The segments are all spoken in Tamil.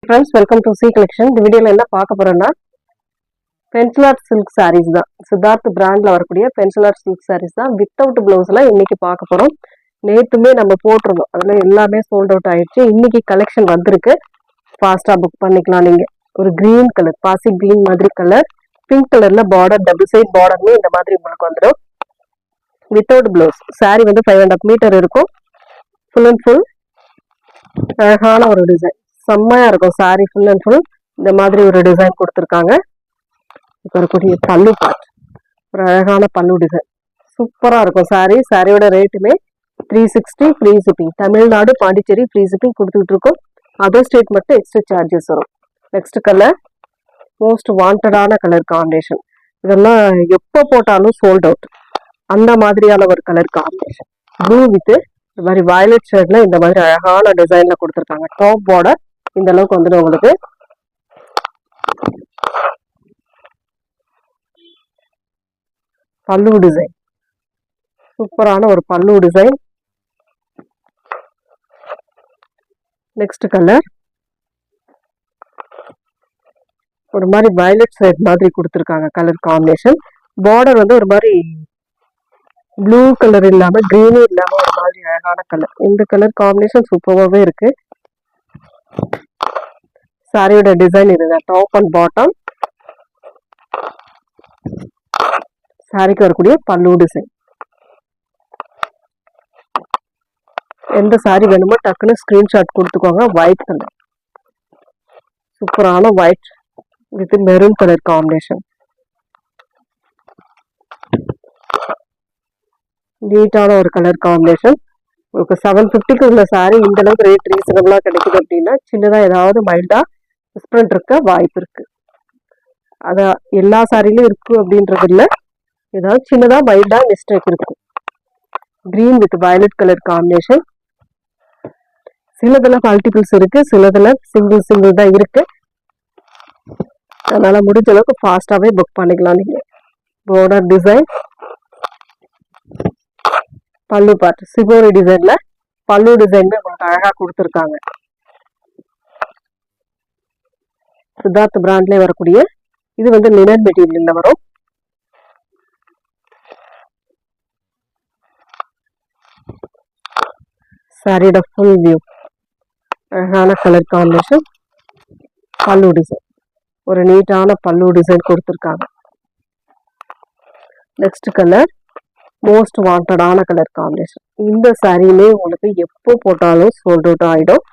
Friends, welcome to C collection. இந்த வீடியோல என்ன பார்க்க போறோம்னா pencil art silk sarees தான். சித்தார்த் பிராண்ட்ல வரக்கூடிய pencil art silk sarees தான் வித்தவுட் பிளவுஸ்ல இன்னைக்கு பார்க்க போறோம். நேத்துமே நம்ம போட்டுருந்தோம், அதெல்லாம் எல்லாமே சோல்ட் அவுட் ஆயிடுச்சு. இன்னைக்கு கலெக்ஷன் வந்திருக்கு, ஃபாஸ்டா புக் பண்ணிக்கலாம். நீங்க ஒரு கிரீன் கலர், பாசி கிரீன் மாதிரி கலர், பிங்க் கலர்ல பார்டர், டபுள் சைட் பார்டர்மே இந்த மாதிரி உங்களுக்கு வந்துடும். வித்தவுட் பிளவுஸ் சாரி வந்து 5.5 மீட்டர் இருக்கும். ஃபுல் அண்ட் ஃபுல் அழகான ஒரு டிசைன், செம்மையா இருக்கும். சாரி ஃபுல் அண்ட் ஃபுல் இந்த மாதிரி ஒரு டிசைன் கொடுத்துருக்காங்க. இப்போ இருக்கக்கூடிய பல்லு பார்ட், ஒரு அழகான பல்லு டிசைன் சூப்பரா இருக்கும். சாரியோட ரேட்டுமே 360 free shipping. Tamil Nadu, Pondicherry free shipping கொடுத்துட்டு இருக்கோம். அதர் ஸ்டேட் மட்டும் எக்ஸ்ட்ரா சார்ஜஸ் வரும். நெக்ஸ்ட் கலர், மோஸ்ட் வாண்டடான கலர் காம்பினேஷன். இதெல்லாம் எப்போ போட்டாலும் சோல்ட் அவுட், அந்த மாதிரியான ஒரு கலர் காம்பினேஷன். ப்ளூ வித் இந்த மாதிரி வயலட் ஷேட்ல இந்த மாதிரி அழகான டிசைன்ல கொடுத்துருக்காங்க. டாப் பார்டர் இந்த அளவுக்கு வந்துடும் உங்களுக்கு. பல்லு டிசைன், சூப்பரான ஒரு பல்லு டிசைன். நெக்ஸ்ட் கலர், ஒரு மாதிரி வயலட் ஷேட் மாதிரி கொடுத்துருக்காங்க கலர் காம்பினேஷன். பார்டர் வந்து ஒரு மாதிரி ப்ளூ கலர் இல்லாம கிரீனும் இல்லாம ஒரு மாதிரி அழகான கலர். இந்த கலர் காம்பினேஷன் சூப்பராகவே இருக்கு. சாரியோட டிசைன் இதுதான், டாப் அண்ட் பாட்டம். சாரிக்கு வரக்கூடிய பல்லு டிசைன். எந்த சாரி வேணுமோ டக்குன்னு ஸ்கிரீன்ஷாட் கொடுத்துக்கோங்க. ஒயிட் கலர், சூப்பரான white with maroon colour combination. நீட்டான ஒரு கலர் காம்பினேஷன். உங்களுக்கு 750க்கு உள்ள சாரி இந்த அளவுக்கு ரேட் ரீசனபிளா கிடைக்குது அப்படின்னா சின்னதா ஏதாவது மைல்டா டிஃப்ரெண்ட் இருக்க வாய்ப்பு இருக்கு. அத எல்லா சாரிலையும் இருக்கு அப்படின்றது இல்லை, ஏதாவது சின்னதா மைல்டா மிஸ்டேக் இருக்கும். Green with violet colour combination. சிலதுல மல்டிபிள்ஸ் இருக்கு, சிலதுல சிங்கிள் தான் இருக்கு. அதனால முடிஞ்ச அளவுக்கு ஃபாஸ்டாவே புக் பண்ணிக்கலாம் நீங்க. பார்டர் டிசைன், பல்லு பார்ட் சிகோரி டிசைன்ல பல்லு டிசைன் உங்களுக்கு அழகா கொடுத்துருக்காங்க. சித்தார்த் பிராண்ட்லயே வரக்கூடிய இது வந்து லினன் மெட்டீரியல்ல வரும். சாரியோட ஃபுல் வியூ, அழகான கலர் காம்பினேஷன். பல்லு டிசைன், ஒரு நீட்டான பல்லு டிசைன் கொடுத்துருக்காங்க. நெக்ஸ்ட் கலர், மோஸ்ட் வாண்டடான கலர் காம்பினேஷன். இந்த சாரியுமே உங்களுக்கு எப்போ போட்டாலும் சோல்ட் அவுட் ஆயிடும்.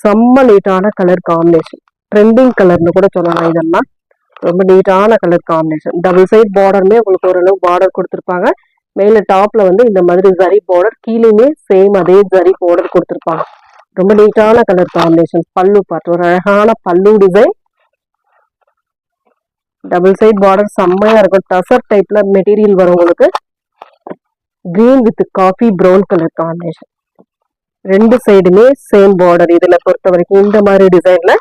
செம்ம நீட்டான கலர் காம்பினேஷன், ட்ரெண்டிங் கலர்னு கூட சொல்லலாம். இதெல்லாம் ரொம்ப நீட்டான கலர் காம்பினேஷன். டபுள் சைட் பார்டருமே உங்களுக்கு ஓரளவு பார்டர் கொடுத்துருப்பாங்க. மேல டாப்ல வந்து இந்த மாதிரி ஜரி பார்டர், கீழேயுமே சேம் அதே ஜரி பார்டர் கொடுத்துருப்பாங்க. ரொம்ப நீட்டான கலர் காம்பினேஷன். பல்லு பார்ட், ஒரு அழகான பல்லு டிசைன். டபுள் சைட் பார்டர் செம்மையா இருக்கும். டசர் டைப்ல மெட்டீரியல் வரும் உங்களுக்கு. Green with coffee brown colour combination. ரெண்டு சைடுமே சேம் பார்டர். இதுல பொறுத்த வரைக்கும் இந்த மாதிரி டிசைன்ல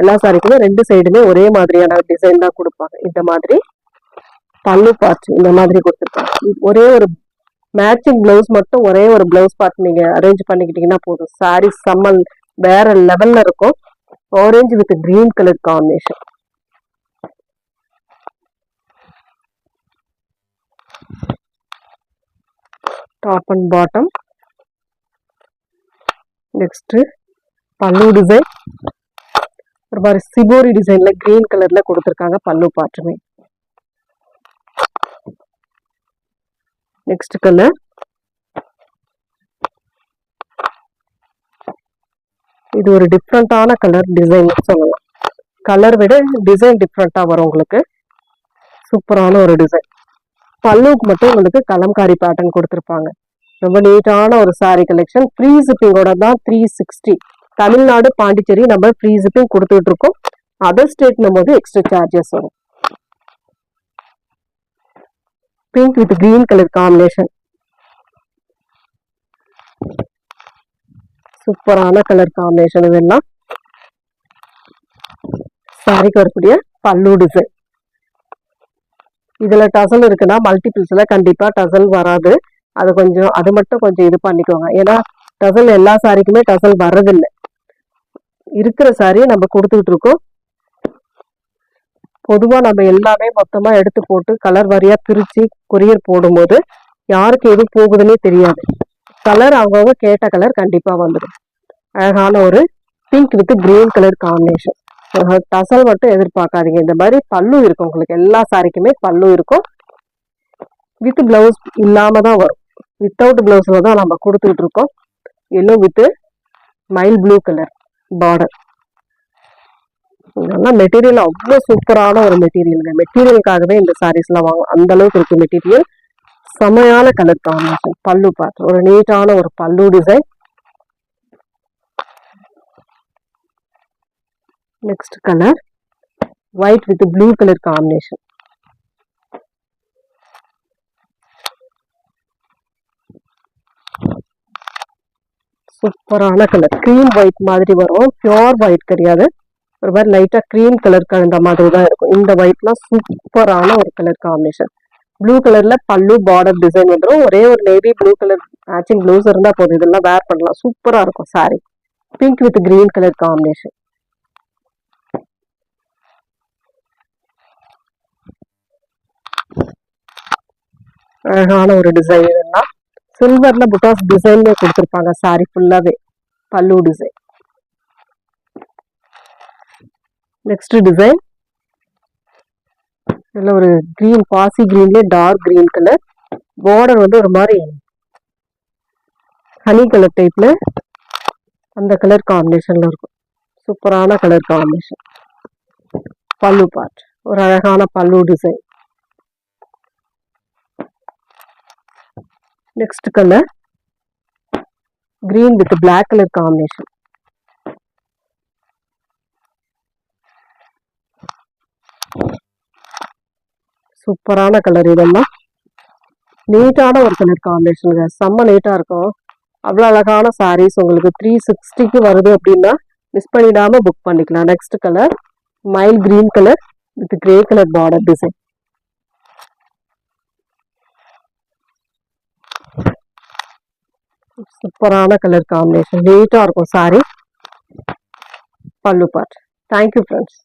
எல்லா சாரிக்குமே ரெண்டு சைடுமே ஒரே மாதிரியான டிசைன் தான் கொடுப்பாங்க. இந்த மாதிரி பல்லு பார்ட் இந்த மாதிரி கொடுத்துருப்பாங்க. ஒரே ஒரு மேட்சிங் பிளவுஸ் மட்டும், ஒரே ஒரு பிளவுஸ் பார்ட் நீங்க அரேஞ்ச் பண்ணிக்கிட்டீங்கன்னா போதும். சாரி செம்ம வேற லெவல்ல இருக்கும். Orange with green colour combination. Top and bottom. Next பல்லு டிசைன், ஒரு மாதிரி சிபோரி டிசைன்ல கிரீன் கலர்ல கொடுத்துருக்காங்க பல்லு பார்ட்டுமே. நெக்ஸ்ட் கலர், இது ஒரு டிஃப்ரெண்டான கலர் டிசைன் சொல்லலாம். கலர் விட டிசைன் டிஃப்ரெண்டா வரும் உங்களுக்கு. சூப்பரான ஒரு டிசைன். பல்லுக்கு மட்டும் உங்களுக்கு கலம்காரி பேட்டர்ன் கொடுத்துருப்பாங்க. ரொம்ப நீட்டான ஒரு சாரி கலெக்ஷன். ஃப்ரீ ஷிப்பிங்கோட தான் 360. தமிழ்நாடு, பாண்டிச்சேரி நம்ம ஃப்ரீ ஷிப்பிங் கொடுத்துட்டு இருக்கோம். அதர் ஸ்டேட்னும் போது எக்ஸ்ட்ரா சார்ஜஸ் வரும். Pink with green colour combination, சூப்பரான கலர் காம்பினேஷன். இதெல்லாம் சாரிக்கு வரக்கூடிய பல்லு டிசைன். இதுல டசல் இருக்குன்னா மல்டிபிள்ஸ்ல கண்டிப்பா டசல் வராது. அது மட்டும் கொஞ்சம் இது பண்ணிக்கோங்க. ஏன்னா டசல் எல்லா சாரிக்குமே டசல் வர்றதில்லை. இருக்கிற சாரியை நம்ம கொடுத்துக்கிட்டு இருக்கோம். பொதுவா நம்ம எல்லாமே மொத்தமா எடுத்து போட்டு கலர் வாரியா பிரிச்சு கொரியர் போடும்போது யாருக்கு எது போகுதுன்னே தெரியாது. கலர் அவங்கவுங்க கேட்ட கலர் கண்டிப்பா வந்துடும். அழகான ஒரு pink with green colour combination. Tassel மட்டும் எதிர்பார்க்காதீங்க. இந்த மாதிரி பல்லு இருக்கும், உங்களுக்கு எல்லா சாரிக்குமே பல்லு இருக்கும். வித் பிளவுஸ் இல்லாம தான் வரும். வித்தவுட் பிளவுஸ்ல தான் நம்ம கொடுத்துக்கிட்டு இருக்கோம். Yellow with mile blue colour border. இதெல்லாம் மெட்டீரியல் அவ்வளோ சூப்பரான ஒரு மெட்டீரியலுங்க. மெட்டீரியலுக்காகவே இந்த சாரீஸ்லாம் வாங்கும், அந்த அளவுக்கு இருக்கு மெட்டீரியல். செமையான கலர் காம்பினேஷன். பல்லு பார்த்து ஒரு நீட்டான ஒரு பல்லு design. Next colour white with blue colour combination. சூப்பரான கலர். கிரீம் ஒயிட் மாதிரி வரும், பியோர் ஒயிட் கிடையாது. ஒரு மாதிரி லைட்டா கிரீம் கலர் கலந்த மாதிரி தான் இருக்கும். இந்த ஒயிட்லாம் சூப்பரான ஒரு கலர் காம்பினேஷன். ப்ளூ கலர்ல பல்லு பார்டர் டிசைன் வந்துடும். ஒரே ஒரு navy blue colour matching blouse இருந்தா போதும், இதெல்லாம் வேர் பண்ணலாம். சூப்பரா இருக்கும் sorry. Pink with green colour combination. அழகான ஒரு டிசைன். இதெல்லாம் சில்வர்ல புட்டாஸ் டிசைன்ல கொடுத்துருப்பாங்க சாரி ஃபுல்லாவே. பல்லு டிசைன். நெக்ஸ்ட் டிசைன் நல்ல ஒரு கிரீன், பாசி கிரீன்லேயே டார்க் கிரீன் கலர். பார்டர் வந்து ஒரு மாதிரி ஹனி கலர் டைப்ல அந்த கலர் காம்பினேஷன்ல இருக்கும். சூப்பரான கலர் காம்பினேஷன். பல்லு பார்ட் ஒரு அழகான பல்லு design. Next colour green with black colour combination. சூப்பரான கலர். இதெல்லாம் நீட்டான ஒரு கலர் காம்பினேஷனுங்க. செம்ம நீட்டா இருக்கும். அவ்வளோ அழகான சாரீஸ் உங்களுக்கு 360க்கு வருது அப்படின்னா மிஸ் பண்ணிடாம புக் பண்ணிக்கலாம். Next colour mile green colour with grey colour border design. சூப்பரான கலர் காம்பினேஷன். நீட்டா இருக்கும் சாரி. பல்லு பார்ட். Thank you friends.